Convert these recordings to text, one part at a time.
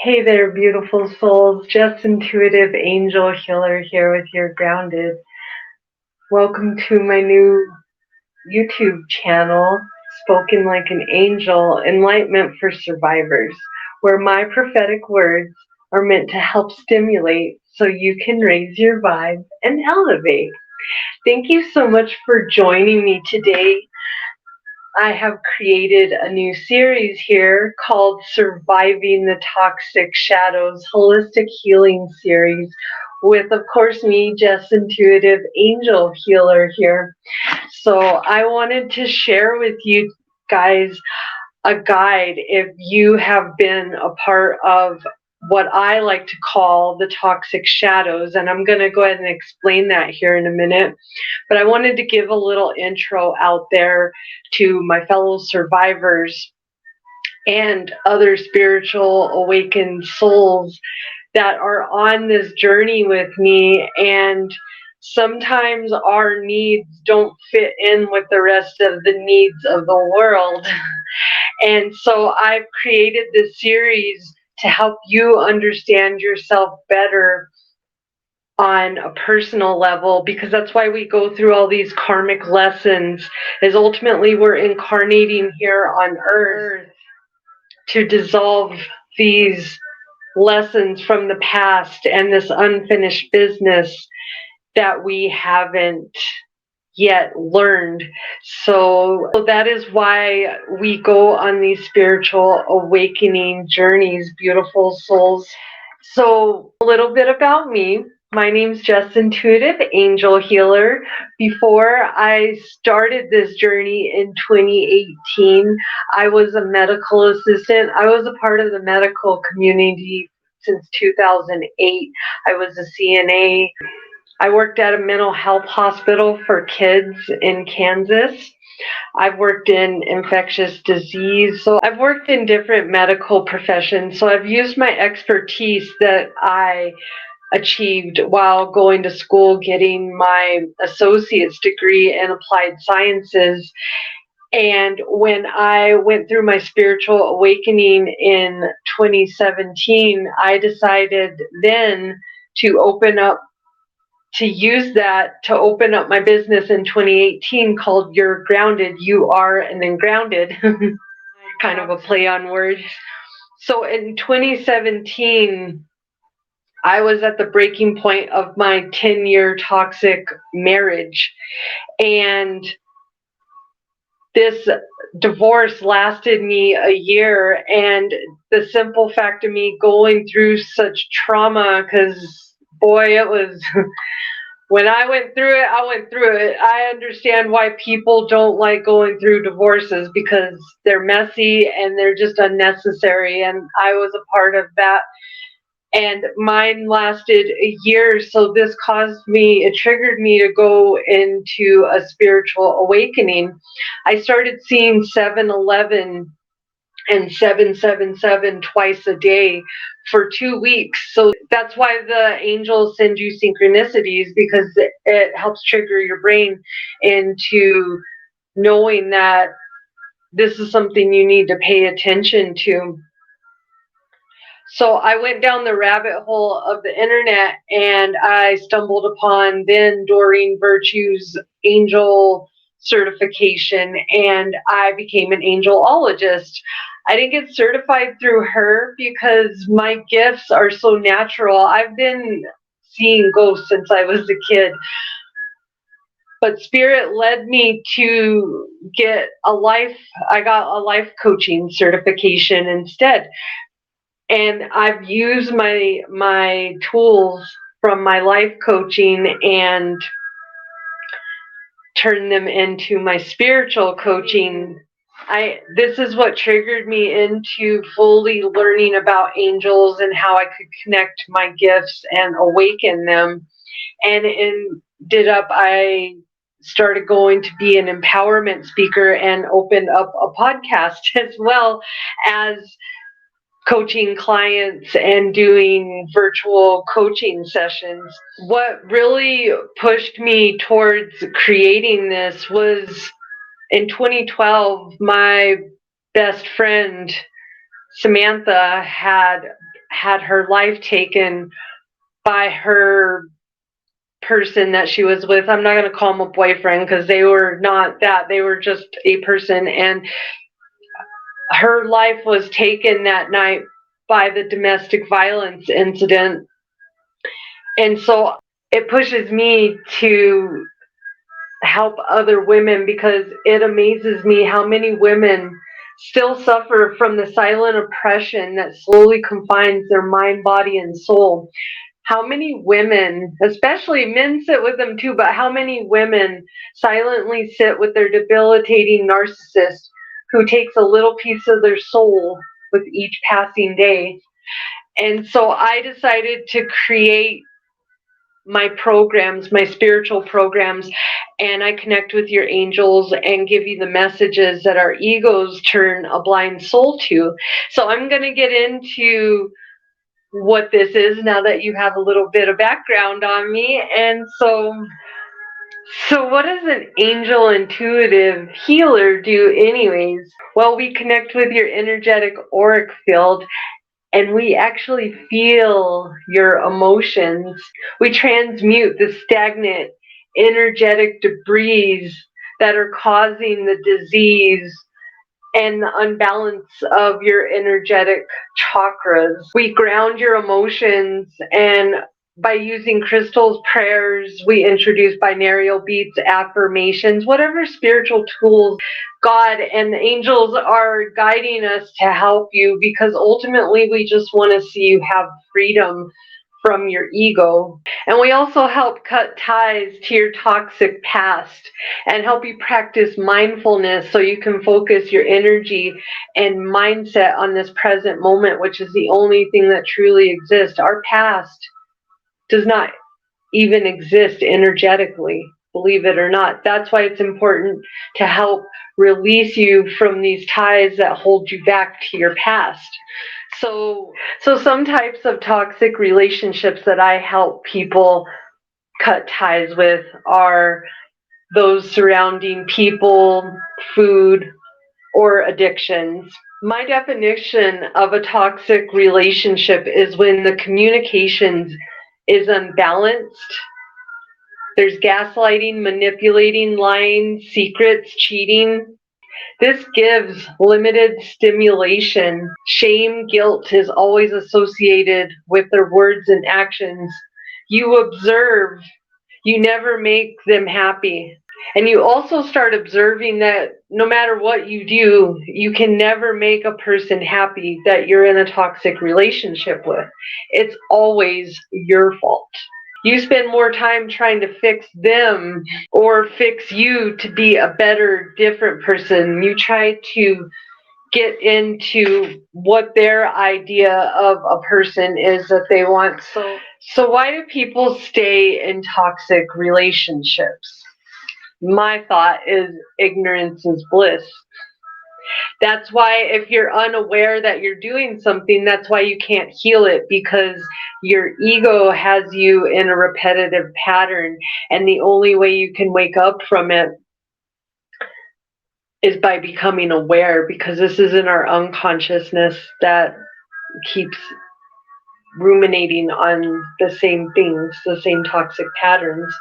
Hey there, beautiful souls. Jess Intuitive Angel Healer here with your grounded. Welcome to my new YouTube channel, Spoken Like an Angel, Enlightenment for Survivors, where my prophetic words are meant to help stimulate so you can raise your vibe and elevate. Thank you so much for joining me today. I have created a new series here called Surviving the Toxic Shadows Holistic Healing Series with, of course, me, Jess Intuitive Angel Healer here. So I wanted to share with you guys a guide if you have been a part of what I like to call the toxic shadows, and I'm going to go ahead and explain that here in a minute. But I wanted to give a little intro out there to my fellow survivors and other spiritual awakened souls that are on this journey with me, and sometimes our needs don't fit in with the rest of the needs of the world. And so I've created this series to help you understand yourself better on a personal level, because that's why we go through all these karmic lessons, is ultimately we're incarnating here on earth to dissolve these lessons from the past and this unfinished business that we haven't yet learned. So that is why we go on these spiritual awakening journeys, beautiful souls. So a little bit about me. My name's Jess Intuitive Angel Healer. Before I started this journey in 2018, I was a medical assistant. I was a part of the medical community since 2008. I was a CNA. I worked at a mental health hospital for kids in Kansas. I've worked in infectious disease. So I've worked in different medical professions. So I've used my expertise that I achieved while going to school, getting my associate's degree in applied sciences. And when I went through my spiritual awakening in 2017, I decided then to use that to open up my business in 2018 called You're Grounded, You Are, and then Grounded. Kind of a play on words. So in 2017, I was at the breaking point of my 10-year toxic marriage. And this divorce lasted me a year. And the simple fact of me going through such trauma, because boy, it was... When I went through it, I went through it. I understand why people don't like going through divorces, because they're messy and they're just unnecessary. And I was a part of that. And mine lasted a year. So this it triggered me to go into a spiritual awakening. I started seeing 7-Eleven and 777 twice a day for 2 weeks. So that's why the angels send you synchronicities, because it helps trigger your brain into knowing that this is something you need to pay attention to. So I went down the rabbit hole of the internet, and I stumbled upon then Doreen Virtue's angel certification, and I became an angelologist. I didn't get certified through her because my gifts are so natural. I've been seeing ghosts since I was a kid. But Spirit led me to get I got a life coaching certification instead. And I've used my tools from my life coaching and turned them into my spiritual coaching. This is what triggered me into fully learning about angels and how I could connect my gifts and awaken them. And I started going to be an empowerment speaker and opened up a podcast as well as coaching clients and doing virtual coaching sessions. What really pushed me towards creating this was in 2012, my best friend Samantha had had her life taken by her person that she was with. I'm not going to call him a boyfriend because they were not that. They were just a person. And her life was taken that night by the domestic violence incident. And so it pushes me to help other women, because it amazes me how many women still suffer from the silent oppression that slowly confines their mind, body, and soul. How many women, especially men sit with them too, but how many women silently sit with their debilitating narcissist who takes a little piece of their soul with each passing day? And so I decided to create my programs, my spiritual programs, and I connect with your angels and give you the messages that our egos turn a blind soul to. So I'm going to get into what this is now that you have a little bit of background on me. And so what does an angel intuitive healer do anyways? Well, we connect with your energetic auric field, and we actually feel your emotions. We transmute the stagnant energetic debris that are causing the disease and the unbalance of your energetic chakras. We ground your emotions, and by using crystals, prayers, we introduce binaural beats, affirmations, whatever spiritual tools God and the angels are guiding us to help you, because ultimately we just want to see you have freedom from your ego. And we also help cut ties to your toxic past and help you practice mindfulness so you can focus your energy and mindset on this present moment, which is the only thing that truly exists. Our past does not even exist energetically, believe it or not. That's why it's important to help release you from these ties that hold you back to your past. So some types of toxic relationships that I help people cut ties with are those surrounding people, food, or addictions. My definition of a toxic relationship is when the communications is unbalanced. There's gaslighting, manipulating, lying, secrets, cheating. This gives limited stimulation. Shame, guilt is always associated with their words and actions. You observe, you never make them happy. And you also start observing that no matter what you do, you can never make a person happy that you're in a toxic relationship with. It's always your fault. You spend more time trying to fix them or fix you to be a better, different person. You try to get into what their idea of a person is that they want. So why do people stay in toxic relationships? My thought is ignorance is bliss. That's why if you're unaware that you're doing something, that's why you can't heal it, because your ego has you in a repetitive pattern, and the only way you can wake up from it is by becoming aware, because this is in our unconsciousness that keeps ruminating on the same things, the same toxic patterns.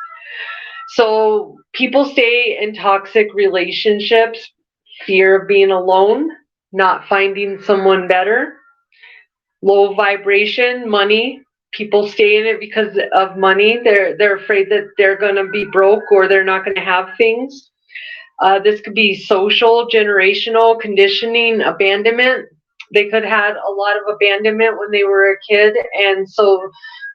So people stay in toxic relationships, fear of being alone, not finding someone better, low vibration, money. People stay in it because of money. They're afraid that they're going to be broke or they're not going to have things. This could be social, generational, conditioning, abandonment. They could have had a lot of abandonment when they were a kid, and so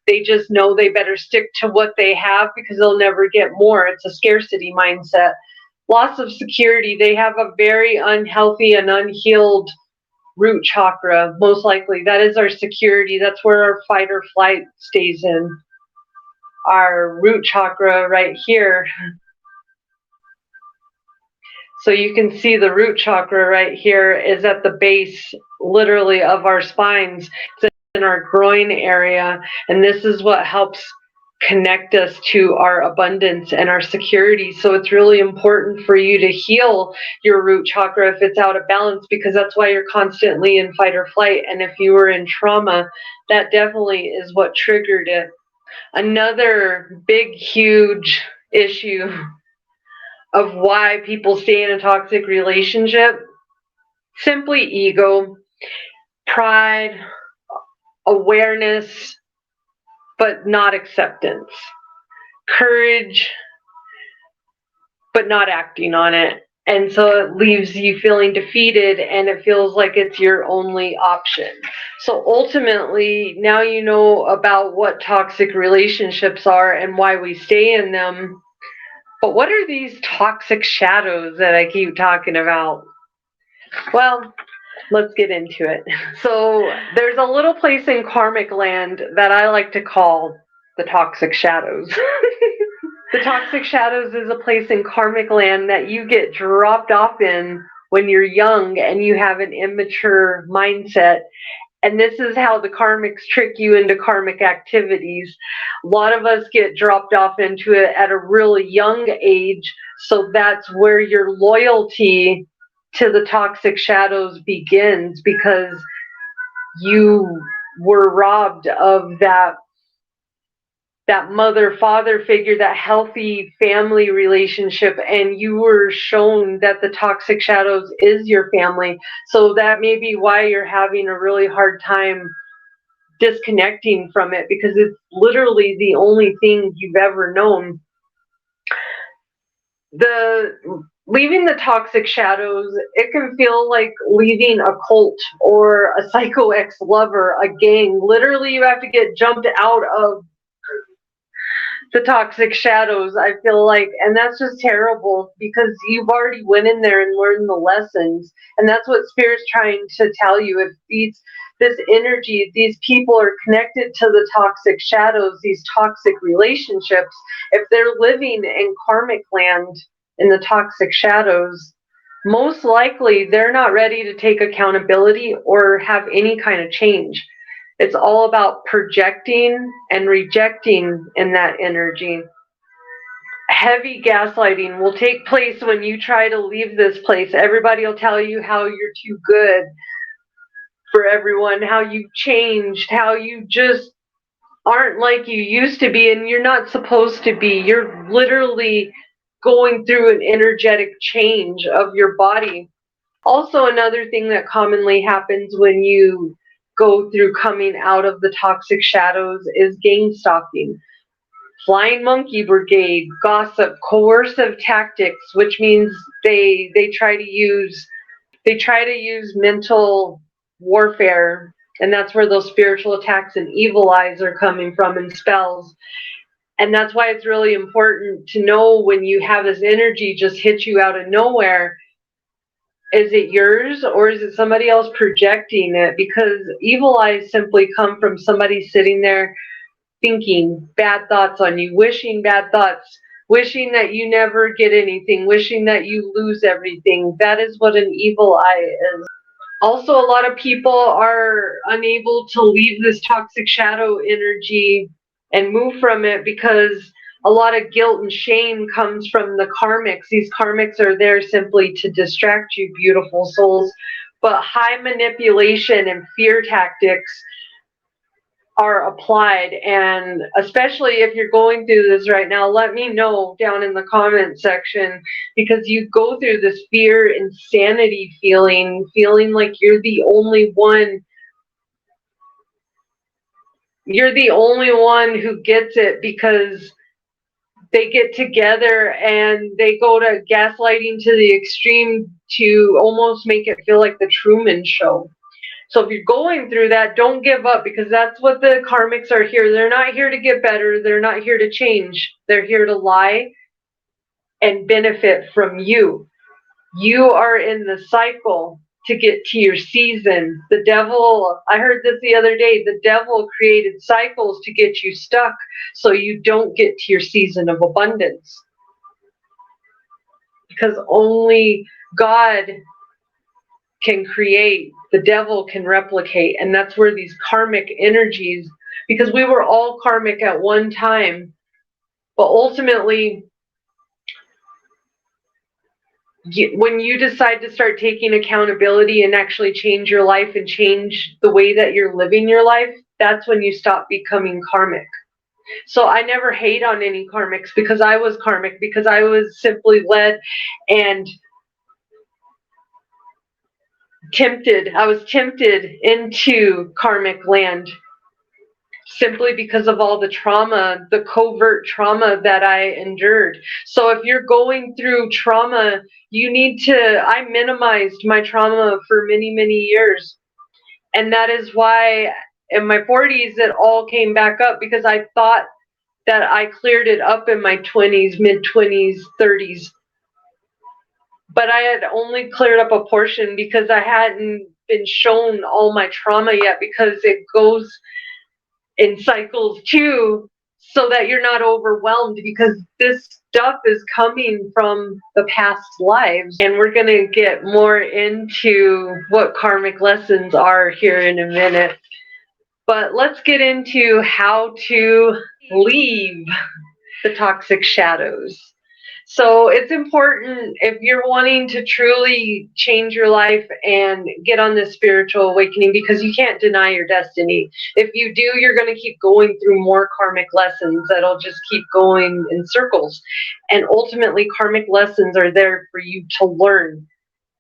they just know they better stick to what they have because they'll never get more. It's a scarcity mindset. Loss of security. They have a very unhealthy and unhealed root chakra, most likely. That is our security. That's where our fight or flight stays in. Our root chakra right here. So you can see the root chakra right here is at the base, literally, of our spines. It's in our groin area, and this is what helps connect us to our abundance and our security. So it's really important for you to heal your root chakra if it's out of balance, because that's why you're constantly in fight or flight. And if you were in trauma, that definitely is what triggered it. Another big, huge issue of why people stay in a toxic relationship: simply ego, pride, awareness, but not acceptance, courage, but not acting on it. And so it leaves you feeling defeated, and it feels like it's your only option. So ultimately, now you know about what toxic relationships are and why we stay in them. But what are these toxic shadows that I keep talking about? Well, let's get into it. So there's a little place in karmic land that I like to call the toxic shadows. The toxic shadows is a place in karmic land that you get dropped off in when you're young and you have an immature mindset. And this is how the karmics trick you into karmic activities. A lot of us get dropped off into it at a really young age. So that's where your loyalty to the toxic shadows begins, because you were robbed of that mother-father figure, that healthy family relationship, and you were shown that the toxic shadows is your family. So that may be why you're having a really hard time disconnecting from it, because it's literally the only thing you've ever known. Leaving the toxic shadows, it can feel like leaving a cult or a psycho ex-lover, a gang. Literally, you have to get jumped out of the toxic shadows, I feel like, and that's just terrible, because you've already went in there and learned the lessons. And that's what Spirit's trying to tell you. If this energy, these people are connected to the toxic shadows, these toxic relationships, if they're living in karmic land in the toxic shadows, most likely they're not ready to take accountability or have any kind of change. It's all about projecting and rejecting in that energy. Heavy gaslighting will take place when you try to leave this place. Everybody will tell you how you're too good for everyone, how you've changed, how you just aren't like you used to be, and you're not supposed to be. You're literally going through an energetic change of your body. Also, another thing that commonly happens when you go through coming out of the toxic shadows is gang stalking, flying monkey brigade, gossip, coercive tactics, which means they try to use mental warfare, and that's where those spiritual attacks and evil eyes are coming from, and spells. And that's why it's really important to know when you have this energy just hit you out of nowhere, is it yours or is it somebody else projecting it? Because evil eyes simply come from somebody sitting there thinking bad thoughts on you, wishing bad thoughts, wishing that you never get anything, wishing that you lose everything. That is what an evil eye is. Also, a lot of people are unable to leave this toxic shadow energy and move from it because a lot of guilt and shame comes from the karmics. These karmics are there simply to distract you, beautiful souls. But high manipulation and fear tactics are applied, and especially if you're going through this right now, let me know down in the comment section, because you go through this fear insanity feeling like you're the only one who gets it, because they get together and they go to gaslighting to the extreme to almost make it feel like the Truman Show. So if you're going through that, don't give up, because that's what the karmics are here. They're not here to get better. They're not here to change. They're here to lie and benefit from you. You are in the cycle to get to your season. The devil, I heard this the other day, the devil created cycles to get you stuck so you don't get to your season of abundance. Because only God can create, the devil can replicate, and that's where these karmic energies because we were all karmic at one time. But ultimately, when you decide to start taking accountability and actually change your life and change the way that you're living your life, that's when you stop becoming karmic. So I never hate on any karmics, because I was karmic, because I was simply led and tempted. I was tempted into karmic land simply because of all the trauma, the covert trauma that I endured. So if you're going through trauma, I minimized my trauma for many, many years. And that is why in my 40s, it all came back up, because I thought that I cleared it up in my 20s, mid-20s, 30s. But I had only cleared up a portion because I hadn't been shown all my trauma yet, because it goes in cycles too, so that you're not overwhelmed, because this stuff is coming from the past lives. And we're going to get more into what karmic lessons are here in a minute. But let's get into how to leave the toxic shadows. So it's important, if you're wanting to truly change your life and get on this spiritual awakening, because you can't deny your destiny. If you do, you're going to keep going through more karmic lessons that'll just keep going in circles. And ultimately, karmic lessons are there for you to learn.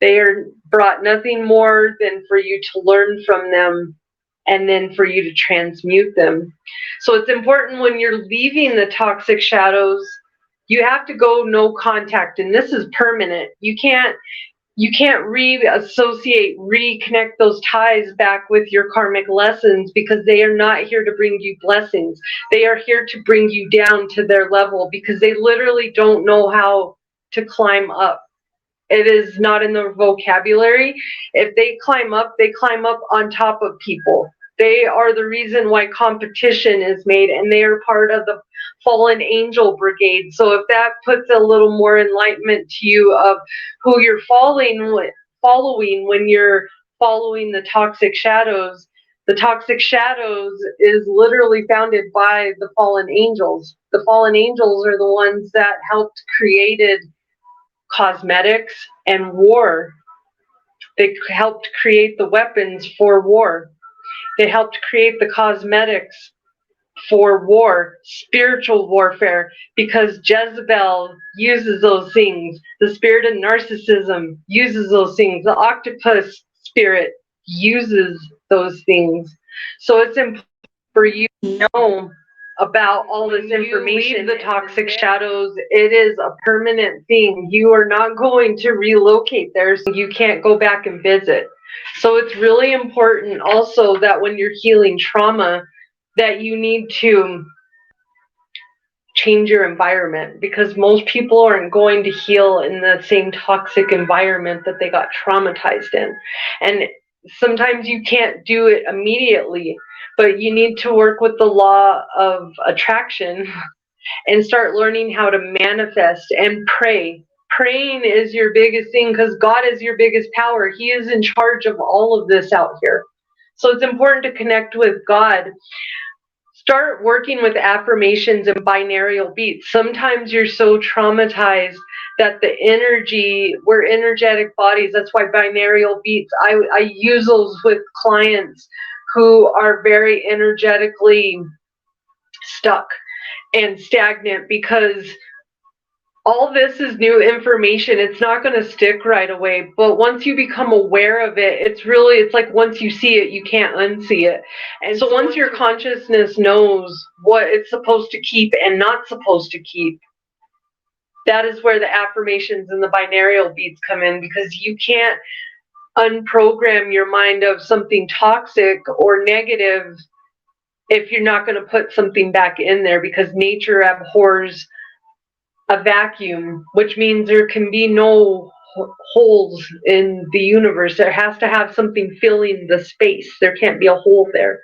They are brought nothing more than for you to learn from them, and then for you to transmute them. So it's important, when you're leaving the toxic shadows, you have to go no contact, and this is permanent. You can't reassociate, reconnect those ties back with your karmic lessons, because they are not here to bring you blessings. They are here to bring you down to their level, because they literally don't know how to climb up. It is not in their vocabulary. If they climb up on top of people. They are the reason why competition is made, and they are part of the fallen angel brigade. So if that puts a little more enlightenment to you of who you're following when you're following the toxic shadows is literally founded by the fallen angels. The fallen angels are the ones that helped created cosmetics and war. They helped create the weapons for war. They helped create the cosmetics for war, spiritual warfare, because Jezebel uses those things. The spirit of narcissism uses those things. The octopus spirit uses those things. So it's important for you to know about all this information. The toxic shadows, it is a permanent thing. You are not going to relocate there, so you can't go back and visit. So it's really important also that when you're healing trauma, that you need to change your environment, because most people aren't going to heal in the same toxic environment that they got traumatized in. And sometimes you can't do it immediately, but you need to work with the law of attraction and start learning how to manifest and pray. Praying is your biggest thing, because God is your biggest power. He is in charge of all of this out here. So it's important to connect with God. Start working with affirmations and binaural beats. Sometimes you're so traumatized that we're energetic bodies. That's why binaural beats, I use those with clients who are very energetically stuck and stagnant, because all this is new information. It's not going to stick right away, but once you become aware of it, it's like once you see it, you can't unsee it. And so once your consciousness knows what it's supposed to keep and not supposed to keep, that is where the affirmations and the binaural beats come in, because you can't unprogram your mind of something toxic or negative if you're not going to put something back in there, because nature abhors a vacuum, which means there can be no holes in the universe. There has to have something filling the space. There can't be a hole there.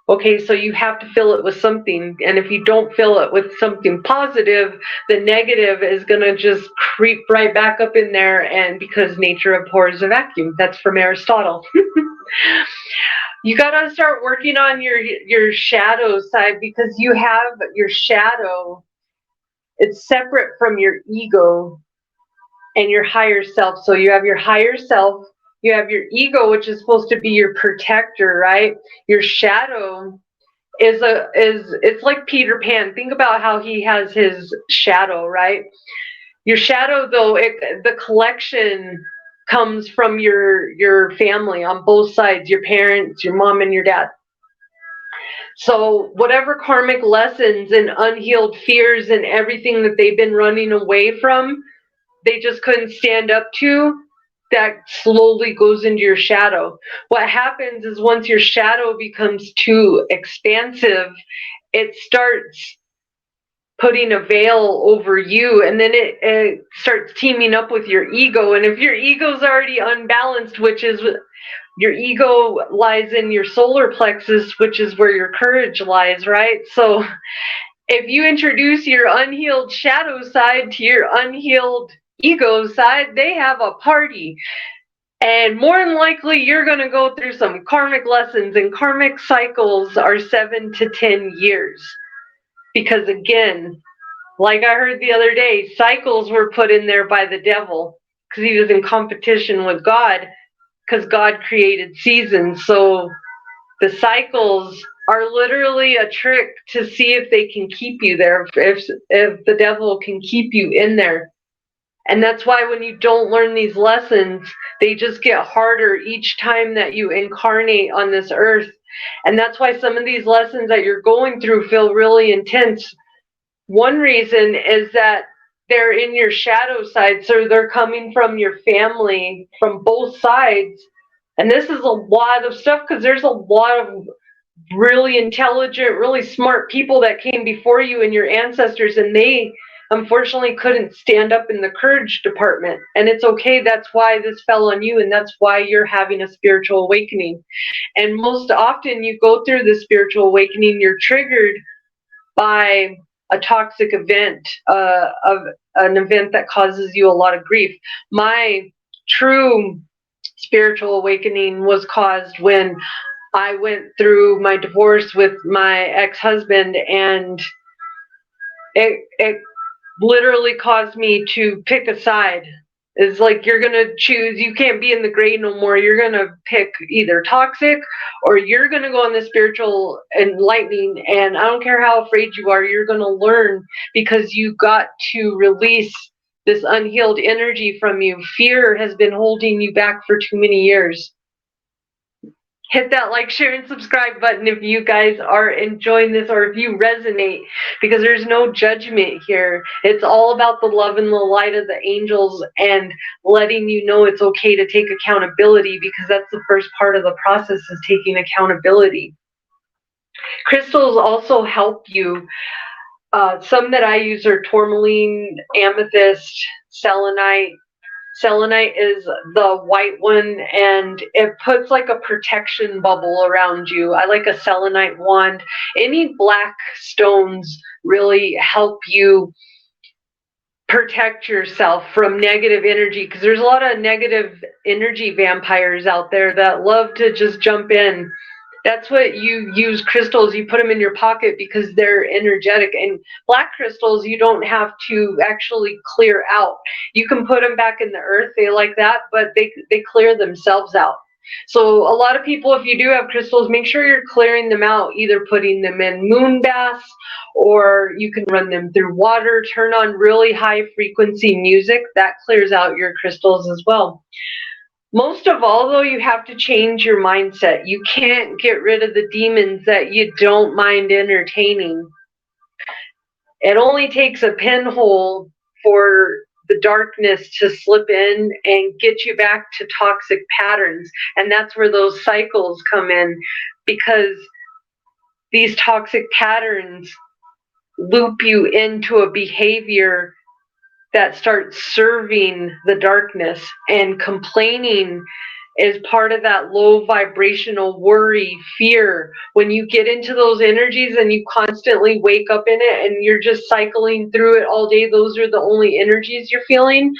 Okay, so you have to fill it with something, and if you don't fill it with something positive, the negative is going to just creep right back up in there, and because nature abhors a vacuum. That's from Aristotle. You got to start working on your shadow side, because you have your shadow. It's separate from your ego and your higher self. So you have your higher self, you have your ego, which is supposed to be your protector, right? Your shadow is it's like Peter Pan. Think about how he has his shadow, right? Your shadow, though, the collection comes from your family on both sides, your parents, your mom and your dad. So whatever karmic lessons and unhealed fears and everything that they've been running away from, they just couldn't stand up to, that slowly goes into your shadow. What happens is once your shadow becomes too expansive, it starts putting a veil over you, and then it starts teaming up with your ego. And if your ego's already unbalanced, which is your ego lies in your solar plexus, which is where your courage lies, right? So if you introduce your unhealed shadow side to your unhealed ego side, they have a party. And more than likely, you're going to go through some karmic lessons, and karmic cycles are 7 to 10 years. Because again, like I heard the other day, cycles were put in there by the devil because he was in competition with God, because God created seasons. So the cycles are literally a trick to see if they can keep you there, if the devil can keep you in there. And that's why when you don't learn these lessons, they just get harder each time that you incarnate on this earth. And that's why some of these lessons that you're going through feel really intense. One reason is that they're in your shadow side, so they're coming from your family, from both sides. And this is a lot of stuff, because there's a lot of really intelligent, really smart people that came before you and your ancestors, and they unfortunately couldn't stand up in the courage department. And it's okay. That's why this fell on you, and that's why you're having a spiritual awakening. And most often you go through the spiritual awakening, you're triggered by a toxic event, of an event that causes you a lot of grief. My true spiritual awakening was caused when I went through my divorce with my ex-husband, and it literally caused me to pick a side. It's like, you're gonna choose, you can't be in the gray no more. You're gonna pick either toxic, or you're gonna go on the spiritual enlightening. And I don't care how afraid you are, you're gonna learn, because you got to release this unhealed energy from you. Fear has been holding you back for too many years. Hit that like, share, and subscribe button if you guys are enjoying this, or if you resonate, because there's no judgment here. It's all about the love and the light of the angels, and letting you know it's okay to take accountability, because that's the first part of the process, is taking accountability. Crystals also help you. Some that I use are tourmaline, amethyst, selenite. Selenite is the white one, and it puts like a protection bubble around you. I like a selenite wand. Any black stones really help you protect yourself from negative energy, because there's a lot of negative energy vampires out there that love to just jump in. That's what you use crystals. You put them in your pocket because they're energetic. And black crystals, you don't have to actually clear out. You can put them back in the earth. They like that, but they clear themselves out. So a lot of people, if you do have crystals, make sure you're clearing them out, either putting them in moon baths, or you can run them through water. Turn on really high frequency music. That clears out your crystals as well. Most of all, though, you have to change your mindset. You can't get rid of the demons that you don't mind entertaining. It only takes a pinhole for the darkness to slip in and get you back to toxic patterns. And that's where those cycles come in, because these toxic patterns loop you into a behavior that starts serving the darkness. And complaining is part of that low vibrational worry, fear. When you get into those energies and you constantly wake up in it and you're just cycling through it all day, those are the only energies you're feeling.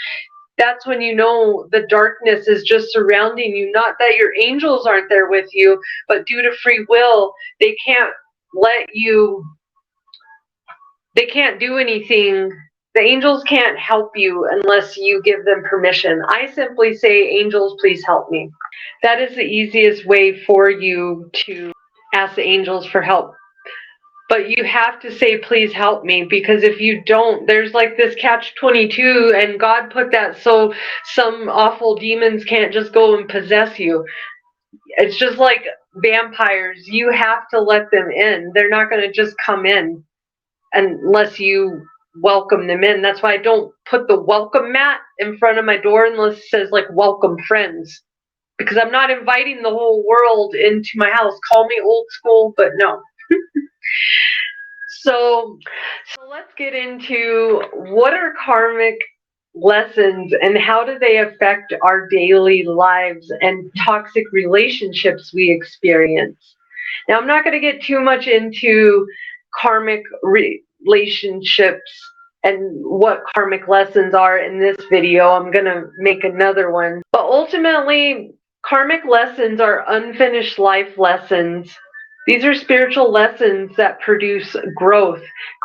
that's when you know the darkness is just surrounding you. Not that your angels aren't there with you, but due to free will, they can't let you, they can't do anything. The angels can't help you unless you give them permission. I simply say, angels, please help me. That is the easiest way for you to ask the angels for help. But you have to say, please help me, because if you don't, there's like this catch-22, and God put that so some awful demons can't just go and possess you. It's just like vampires. You have to let them in. They're not going to just come in unless you welcome them in. That's why I don't put the welcome mat in front of my door unless it says like welcome friends, because I'm not inviting the whole world into my house. Call me old school, but no. So let's get into what are karmic lessons and how do they affect our daily lives and toxic relationships we experience. Now, I'm not going to get too much into karmic relationships and what karmic lessons are in this video. I'm going to make another one. But ultimately, karmic lessons are unfinished life lessons. These are spiritual lessons that produce growth.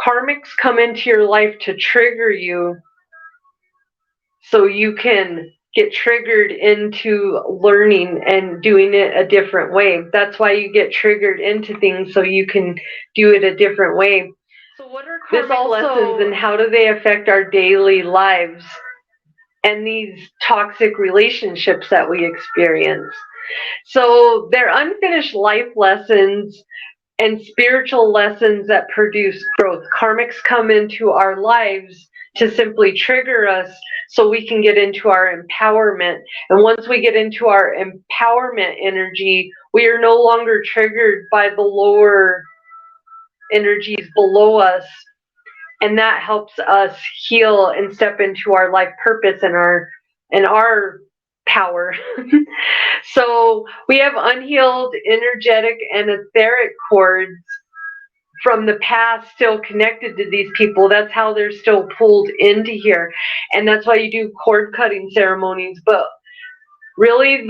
Karmics come into your life to trigger you so you can get triggered into learning and doing it a different way. That's why you get triggered into things, so you can do it a different way. So what are karmic lessons and how do they affect our daily lives and these toxic relationships that we experience? So they're unfinished life lessons and spiritual lessons that produce growth. Karmics come into our lives to simply trigger us so we can get into our empowerment. And once we get into our empowerment energy, we are no longer triggered by the lower energies below us. And that helps us heal and step into our life purpose and our power. So we have unhealed energetic and etheric cords from the past still connected to these people. That's how they're still pulled into here. And that's why you do cord cutting ceremonies. But really,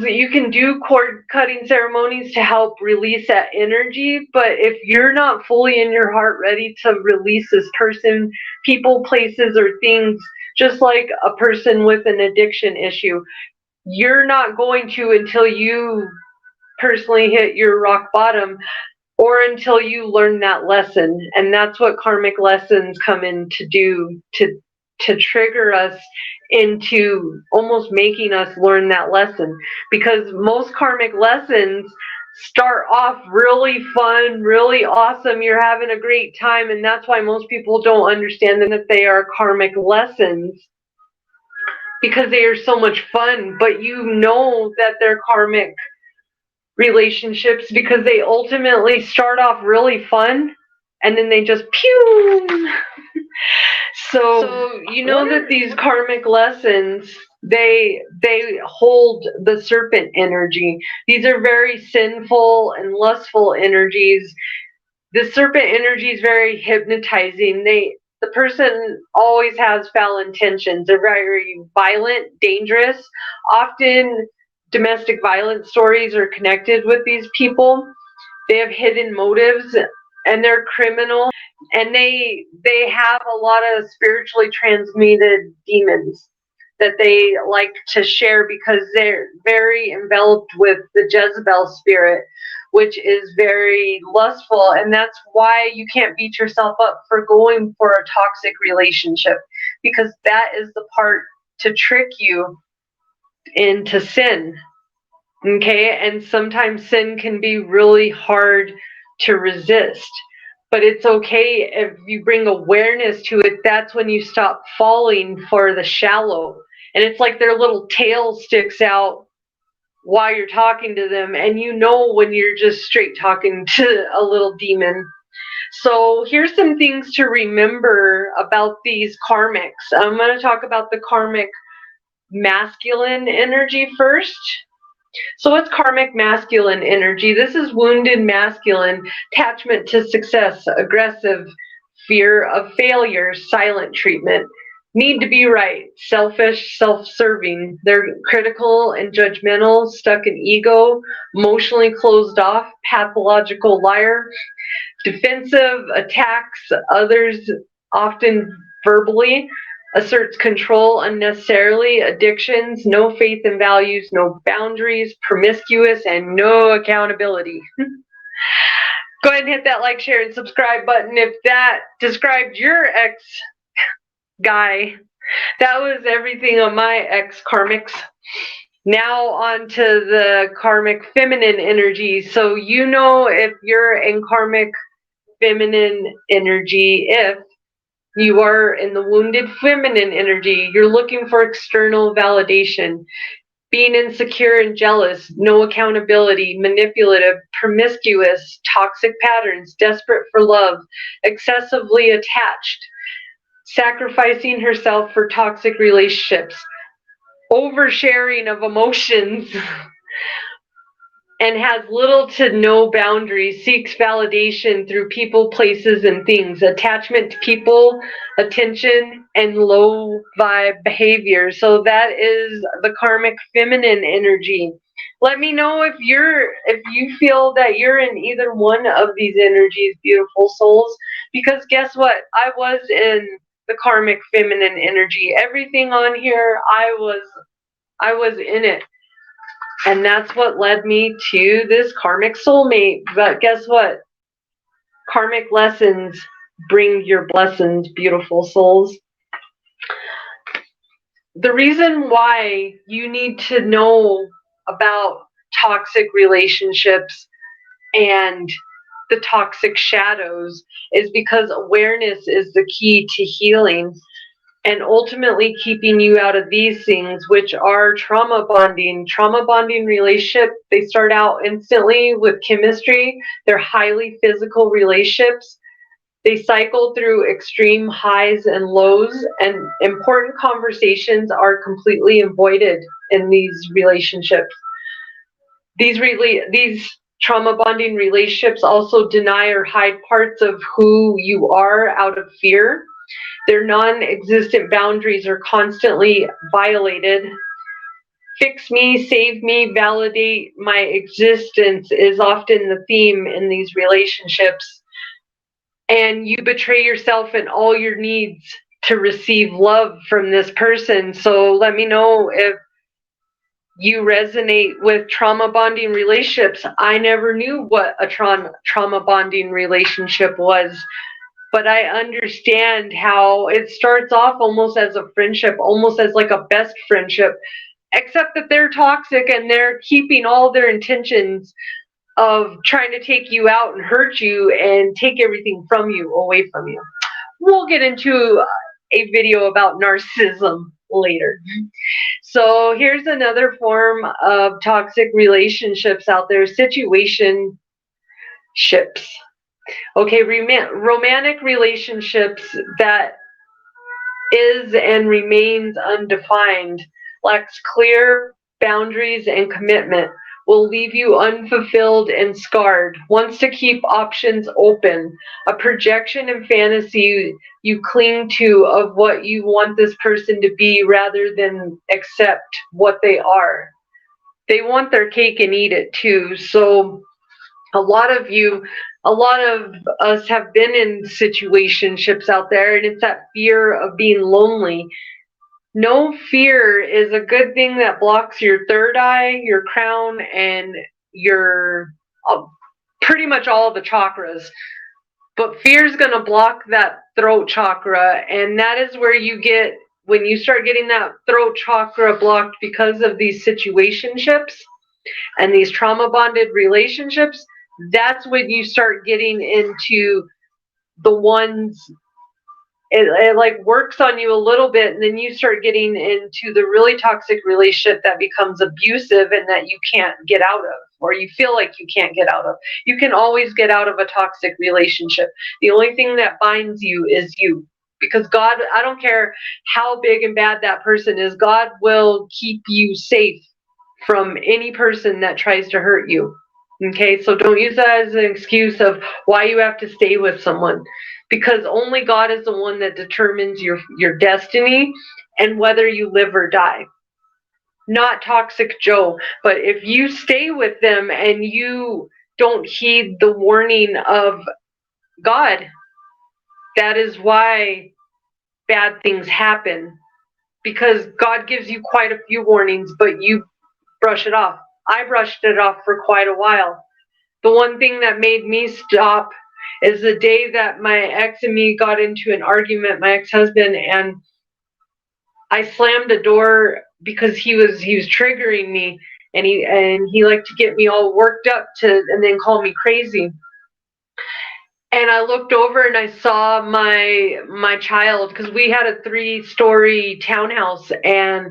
you can do cord cutting ceremonies to help release that energy. But if you're not fully in your heart ready to release this person, people, places, or things, just like a person with an addiction issue, you're not going to until you personally hit your rock bottom or until you learn that lesson. And that's what karmic lessons come in to do, to trigger us into almost making us learn that lesson. Because most karmic lessons start off really fun, really awesome. You're having a great time. And that's why most people don't understand that they are karmic lessons, because they are so much fun. But you know that they're karmic relationships because they ultimately start off really fun and then they just pew. So you know that these karmic lessons, they hold the serpent energy. These are very sinful and lustful energies. The serpent energy is very hypnotizing. The person always has foul intentions. They're very violent, dangerous. Often domestic violence stories are connected with these people. They have hidden motives and they're criminal, and they have a lot of spiritually transmuted demons that they like to share because they're very enveloped with the Jezebel spirit, which is very lustful. And that's why you can't beat yourself up for going for a toxic relationship, because that is the part to trick you into sin. Okay, and sometimes sin can be really hard to resist, but it's okay if you bring awareness to it. That's when you stop falling for the shallow. And it's like their little tail sticks out while you're talking to them, and you know when you're just straight talking to a little demon. So here's some things to remember about these karmics. I'm going to talk about the karmic masculine energy first. So what's karmic masculine energy? This is wounded masculine, attachment to success, aggressive, fear of failure, silent treatment. need to be right, selfish, self-serving. They're critical and judgmental, stuck in ego, emotionally closed off, pathological liar, defensive, attacks others often verbally, asserts control unnecessarily, addictions, no faith in values, no boundaries, promiscuous, and no accountability. Go ahead and hit that like, share, and subscribe button if that described your ex guy. That was everything on my ex karmics. Now on to the karmic feminine energy. So you know if you're in karmic feminine energy, if you are in the wounded feminine energy, you're looking for external validation, being insecure and jealous, no accountability, manipulative, promiscuous, toxic patterns, desperate for love, excessively attached, sacrificing herself for toxic relationships, oversharing of emotions, and has little to no boundaries, seeks validation through people, places, and things, attachment to people, attention, and low vibe behavior. So that is the karmic feminine energy. Let me know if you feel that you're in either one of these energies, beautiful souls, because guess what? I was in the karmic feminine energy. Everything on here, I was in it. And that's what led me to this karmic soulmate. But guess what? Karmic lessons bring your blessings, beautiful souls. The reason why you need to know about toxic relationships and the toxic shadows is because awareness is the key to healing and ultimately keeping you out of these things, which are trauma bonding. Trauma bonding relationship, they start out instantly with chemistry. They're highly physical relationships. They cycle through extreme highs and lows, and important conversations are completely avoided in these relationships. These trauma bonding relationships also deny or hide parts of who you are out of fear. Their non-existent boundaries are constantly violated. Fix me, save me, validate my existence is often the theme in these relationships. And you betray yourself and all your needs to receive love from this person. So let me know if you resonate with trauma bonding relationships. I never knew what a trauma bonding relationship was. But I understand how it starts off almost as a friendship, almost as like a best friendship, except that they're toxic and they're keeping all their intentions of trying to take you out and hurt you and take everything from you, away from you. We'll get into a video about narcissism later. So here's another form of toxic relationships out there, situationships. Okay, romantic relationships that is and remains undefined, lacks clear boundaries and commitment, will leave you unfulfilled and scarred, wants to keep options open, a projection and fantasy you cling to of what you want this person to be rather than accept what they are. They want their cake and eat it too. So a lot of us have been in situationships out there, and it's that fear of being lonely. No fear is a good thing that blocks your third eye, your crown, and your pretty much all the chakras. But fear is going to block that throat chakra, and that is where you get, when you start getting that throat chakra blocked because of these situationships and these trauma bonded relationships, that's when you start getting into the ones, it like works on you a little bit, and then you start getting into the really toxic relationship that becomes abusive and that you can't get out of, or you feel like you can't get out of. You can always get out of a toxic relationship. The only thing that binds you is you. Because God, I don't care how big and bad that person is, God will keep you safe from any person that tries to hurt you. Okay, so don't use that as an excuse of why you have to stay with someone, because only God is the one that determines your destiny and whether you live or die. Not Toxic Joe, but if you stay with them and you don't heed the warning of God, that is why bad things happen, because God gives you quite a few warnings, but you brush it off. I brushed it off for quite a while. The one thing that made me stop is the day that my ex and me got into an argument, my ex-husband, and I slammed a door because he was triggering me, and he liked to get me all worked up and then call me crazy. And I looked over and I saw my child, because we had a 3-story townhouse, and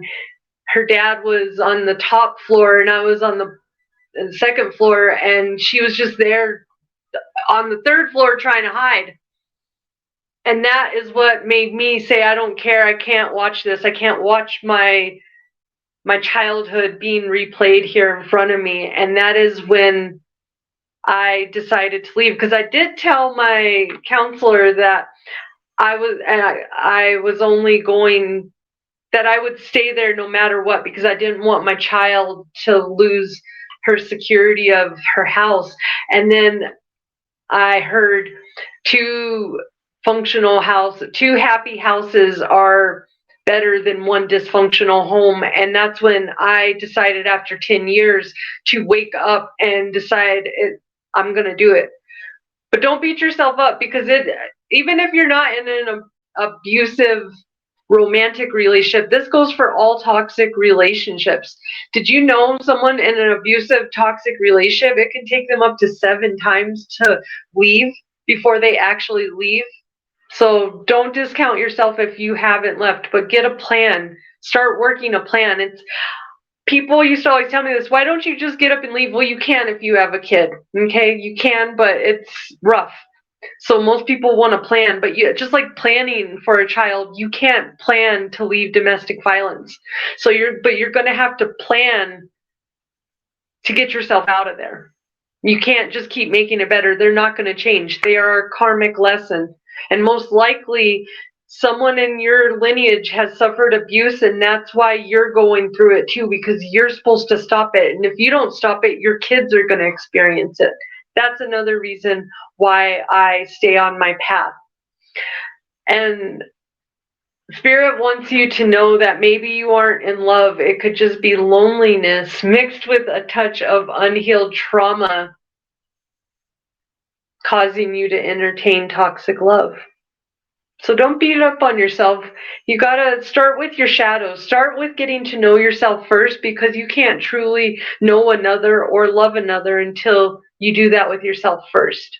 her dad was on the top floor and I was on the second floor, and she was just there on the third floor trying to hide. And that is what made me say, I don't care, I can't watch this. I can't watch my childhood being replayed here in front of me. And that is when I decided to leave, because I did tell my counselor that I was only going, that I would stay there no matter what, because I didn't want my child to lose her security of her house. And then I heard two happy houses are better than one dysfunctional home. And that's when I decided, after 10 years, to wake up and decide I'm going to do it. But don't beat yourself up, because even if you're not in an abusive romantic relationship, this goes for all toxic relationships. Did you know someone in an abusive toxic relationship, it can take them up to 7 times to leave before they actually leave? So don't discount yourself if you haven't left, but get a plan. Start working a plan. People used to always tell me this, why don't you just get up and leave? Well, you can if you have a kid, okay? You can, but it's rough. So most people want to plan, but just like planning for a child, you can't plan to leave domestic violence. So you're going to have to plan to get yourself out of there. You can't just keep making it better. They're not going to change. They are a karmic lesson. And most likely someone in your lineage has suffered abuse, and that's why you're going through it too, because you're supposed to stop it. And if you don't stop it, your kids are going to experience it. That's another reason why I stay on my path. And Spirit wants you to know that maybe you aren't in love. It could just be loneliness mixed with a touch of unhealed trauma causing you to entertain toxic love. So don't beat up on yourself. You got to start with your shadows. Start with getting to know yourself first, because you can't truly know another or love another until you do that with yourself first,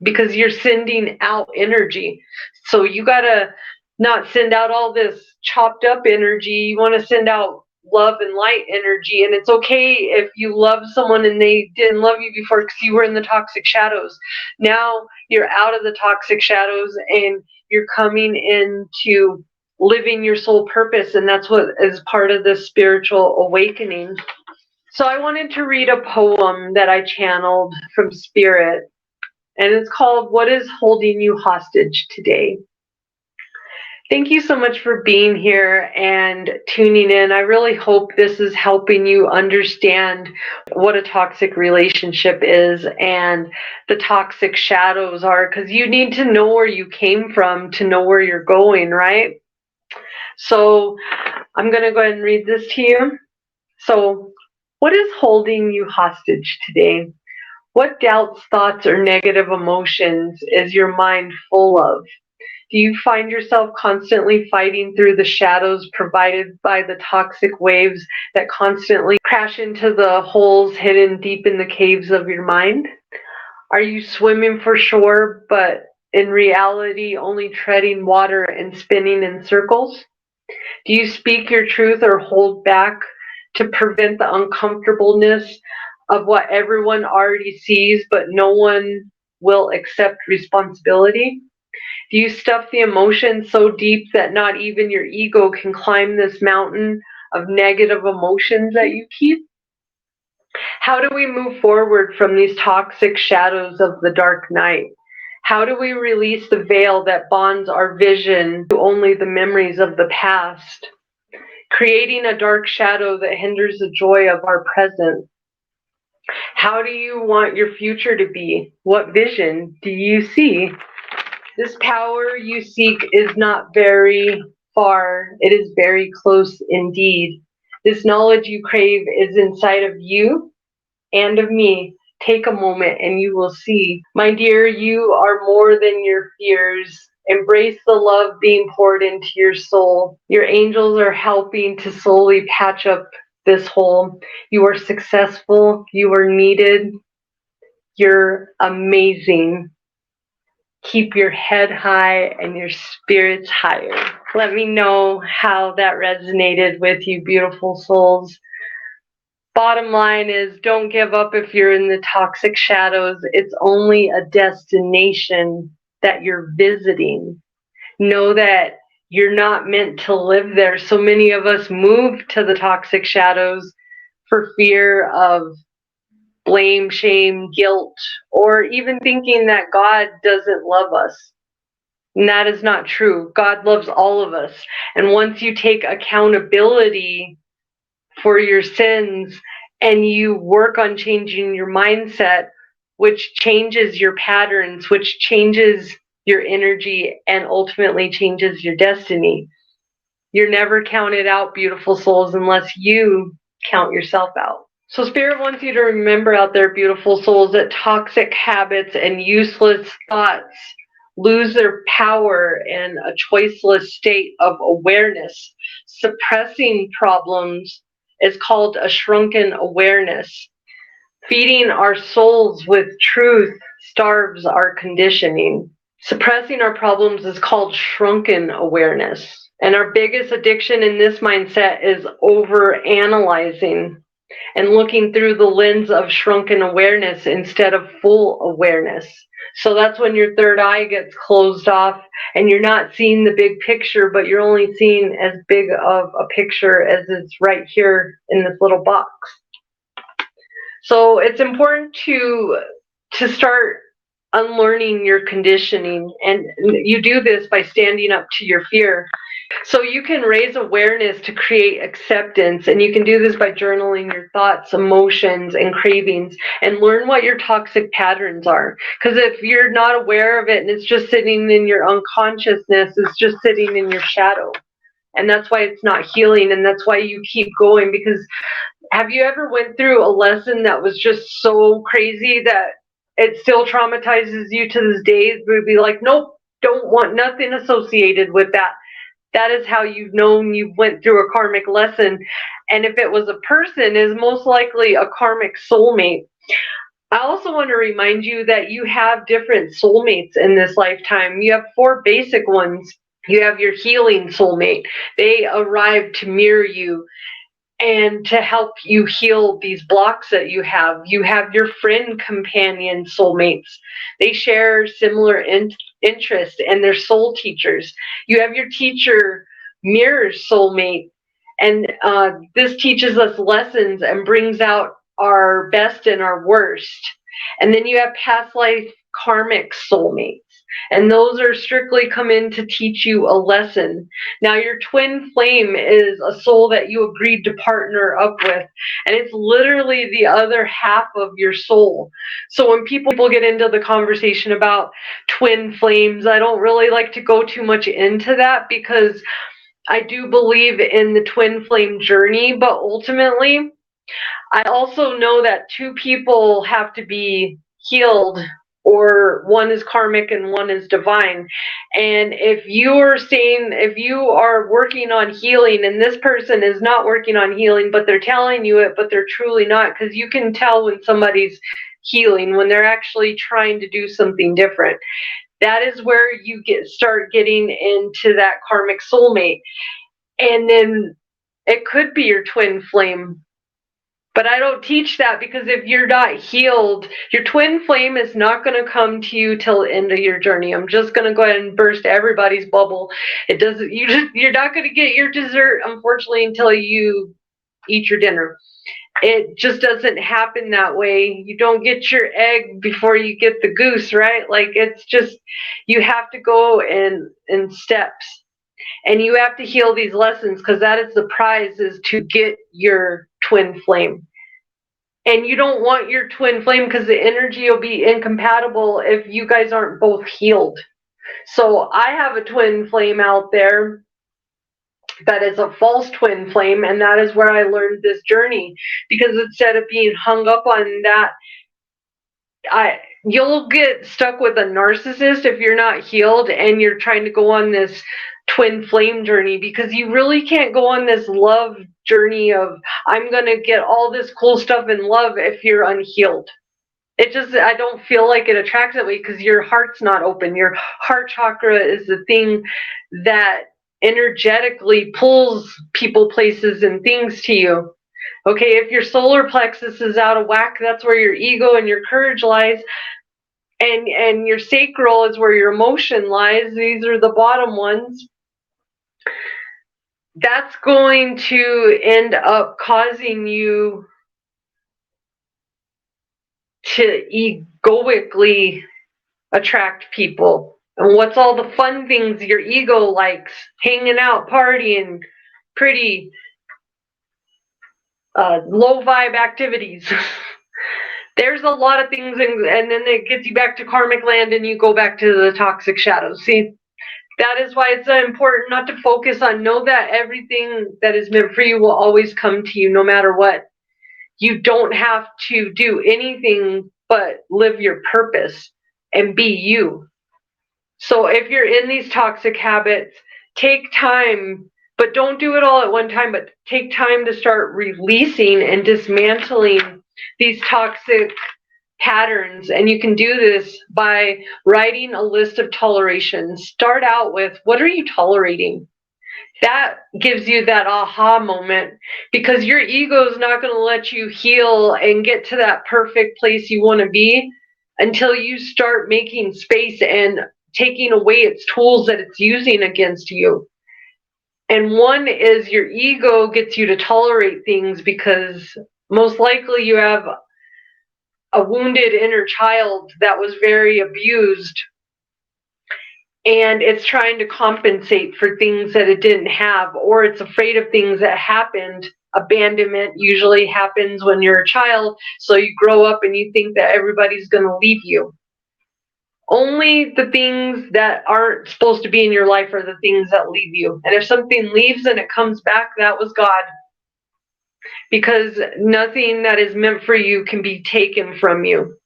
because you're sending out energy. So you got to not send out all this chopped up energy. You want to send out love and light energy. And it's okay if you love someone and they didn't love you before because you were in the toxic shadows. Now you're out of the toxic shadows and you're coming into living your soul purpose. And that's what is part of this spiritual awakening. So I wanted to read a poem that I channeled from Spirit. And it's called, What is Holding You Hostage Today? Thank you so much for being here and tuning in. I really hope this is helping you understand what a toxic relationship is and the toxic shadows are, because you need to know where you came from to know where you're going, right? So I'm going to go ahead and read this to you. So, what is holding you hostage today? What doubts, thoughts, or negative emotions is your mind full of? Do you find yourself constantly fighting through the shadows provided by the toxic waves that constantly crash into the holes hidden deep in the caves of your mind? Are you swimming for shore, but in reality only treading water and spinning in circles? Do you speak your truth or hold back to prevent the uncomfortableness of what everyone already sees, but no one will accept responsibility? Do you stuff the emotions so deep that not even your ego can climb this mountain of negative emotions that you keep? How do we move forward from these toxic shadows of the dark night? How do we release the veil that bonds our vision to only the memories of the past, creating a dark shadow that hinders the joy of our present? How do you want your future to be? What vision do you see? This power you seek is not very far, it is very close indeed. This knowledge you crave is inside of you and of me. Take a moment and you will see. My dear, you are more than your fears. Embrace the love being poured into your soul. Your angels are helping to slowly patch up this hole. You are successful. You are needed. You're amazing. Keep your head high and your spirits higher. Let me know how that resonated with you, beautiful souls. Bottom line is, don't give up if you're in the toxic shadows. It's only a destination that you're visiting. Know that you're not meant to live there. So many of us move to the toxic shadows for fear of blame, shame, guilt, or even thinking that God doesn't love us. And that is not true. God loves all of us. And once you take accountability for your sins and you work on changing your mindset, which changes your patterns, which changes your energy, and ultimately changes your destiny, you're never counted out, beautiful souls, unless you count yourself out. So Spirit wants you to remember out there, beautiful souls, that toxic habits and useless thoughts lose their power in a choiceless state of awareness. Suppressing problems is called a shrunken awareness. Feeding our souls with truth starves our conditioning. Suppressing our problems is called shrunken awareness. And our biggest addiction in this mindset is over analyzing and looking through the lens of shrunken awareness instead of full awareness. So that's when your third eye gets closed off and you're not seeing the big picture, but you're only seeing as big of a picture as it's right here in this little box. So it's important to start unlearning your conditioning, and you do this by standing up to your fear. So you can raise awareness to create acceptance, and you can do this by journaling your thoughts, emotions, and cravings, and learn what your toxic patterns are. Because if you're not aware of it and it's just sitting in your unconsciousness, it's just sitting in your shadow. And that's why it's not healing, and that's why you keep going. Because have you ever went through a lesson that was just so crazy that it still traumatizes you to this day? It would be like, nope, don't want nothing associated with that. That is how you've known you went through a karmic lesson. And if it was a person, is most likely a karmic soulmate. I also want to remind you that you have different soulmates in this lifetime. You have 4 basic ones. You have your healing soulmate. They arrive to mirror you and to help you heal these blocks that you have. You have your friend companion soulmates. They share similar interests and they're soul teachers. You have your teacher mirror soulmate, and this teaches us lessons and brings out our best and our worst. And then you have past life karmic soulmates, and those are strictly come in to teach you a lesson. Now your twin flame is a soul that you agreed to partner up with, and it's literally the other half of your soul. So when people get into the conversation about twin flames, I don't really like to go too much into that, because I do believe in the twin flame journey, but ultimately I also know that 2 people have to be healed, or one is karmic and one is divine. And if you are working on healing and this person is not working on healing, but they're telling you it, but they're truly not, because you can tell when somebody's healing when they're actually trying to do something different. That is where you start getting into that karmic soulmate. And then it could be your twin flame. But I don't teach that, because if you're not healed, your twin flame is not going to come to you till the end of your journey. I'm just going to go ahead and burst everybody's bubble. You're not going to get your dessert, unfortunately, until you eat your dinner. it just doesn't happen that way. You don't get your egg before you get the goose, right? Like, it's just, you have to go in steps, and you have to heal these lessons, because that is the prize, is to get your twin flame. And you don't want your twin flame, because the energy will be incompatible if you guys aren't both healed. So I have a twin flame out there that is a false twin flame, and that is where I learned this journey, because instead of being hung up on that, you'll get stuck with a narcissist if you're not healed and you're trying to go on this twin flame journey, because you really can't go on this love journey of, I'm going to get all this cool stuff in love, if you're unhealed. It just, I don't feel like it attracts that way, because your heart's not open. Your heart chakra is the thing that energetically pulls people, places, and things to you. Okay, if your solar plexus is out of whack, that's where your ego and your courage lies. And your sacral is where your emotion lies. These are the bottom ones. That's going to end up causing you to egoically attract people. And what's all the fun things your ego likes? Hanging out, partying, pretty low vibe activities. There's a lot of things, and then it gets you back to karmic land, and you go back to the toxic shadows. See, that is why it's important not to focus on, know that everything that is meant for you will always come to you, no matter what. You don't have to do anything but live your purpose and be you. So if you're in these toxic habits, take time, but don't do it all at one time, but take time to start releasing and dismantling these toxic patterns. And you can do this by writing a list of tolerations. Start out with, what are you tolerating? That gives you that aha moment, because your ego is not going to let you heal and get to that perfect place you want to be until you start making space and taking away its tools that it's using against you. And one is, your ego gets you to tolerate things because most likely you have a wounded inner child that was very abused, and it's trying to compensate for things that it didn't have, or it's afraid of things that happened. Abandonment usually happens when you're a child, so you grow up and you think that everybody's going to leave you. Only the things that aren't supposed to be in your life are the things that leave you. And if something leaves and it comes back, that was God. Because nothing that is meant for you can be taken from you.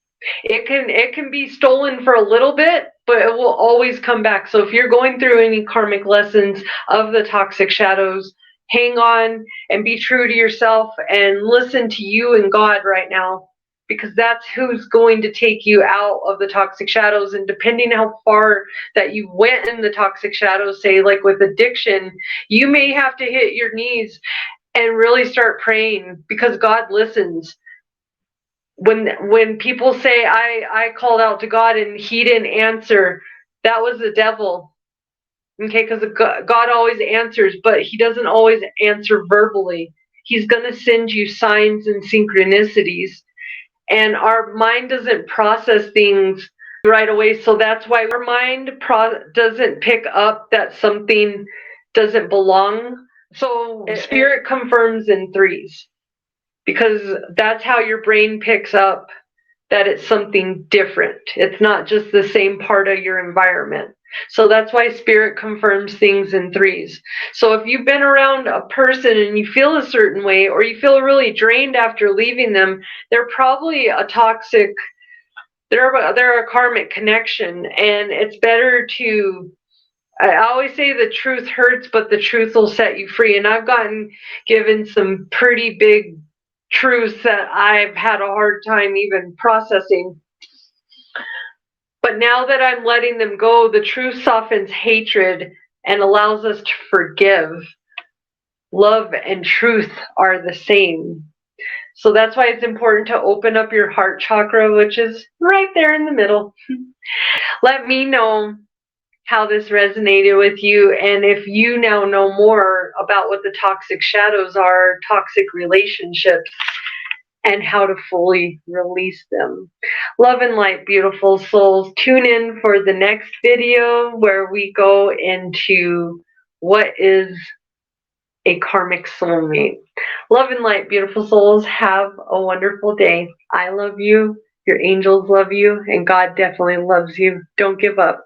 It can be stolen for a little bit, but it will always come back. So if you're going through any karmic lessons of the toxic shadows, hang on and be true to yourself and listen to you and God right now, because that's who's going to take you out of the toxic shadows. And depending how far that you went in the toxic shadows, say like with addiction, you may have to hit your knees and really start praying, because God listens. When people say, I called out to God and he didn't answer, that was the devil. Okay, because God always answers, but he doesn't always answer verbally. He's going to send you signs and synchronicities. And our mind doesn't process things right away. So that's why our mind doesn't pick up that something doesn't belong. So spirit confirms in threes, because that's how your brain picks up that it's something different. It's not just the same part of your environment. So that's why spirit confirms things in threes. So if you've been around a person and you feel a certain way, or you feel really drained after leaving them, they're probably a toxic, they're a karmic connection. And it's better to, I always say the truth hurts, but the truth will set you free. And I've gotten given some pretty big truths that I've had a hard time even processing. But now that I'm letting them go, the truth softens hatred and allows us to forgive. Love and truth are the same. So that's why it's important to open up your heart chakra, which is right there in the middle. Let me know how this resonated with you, and if you now know more about what the toxic shadows are, toxic relationships, and how to fully release them. Love and light, beautiful souls. Tune in for the next video where we go into what is a karmic soulmate. Love and light, beautiful souls. Have a wonderful day. I love you. Your angels love you, and God definitely loves you. Don't give up.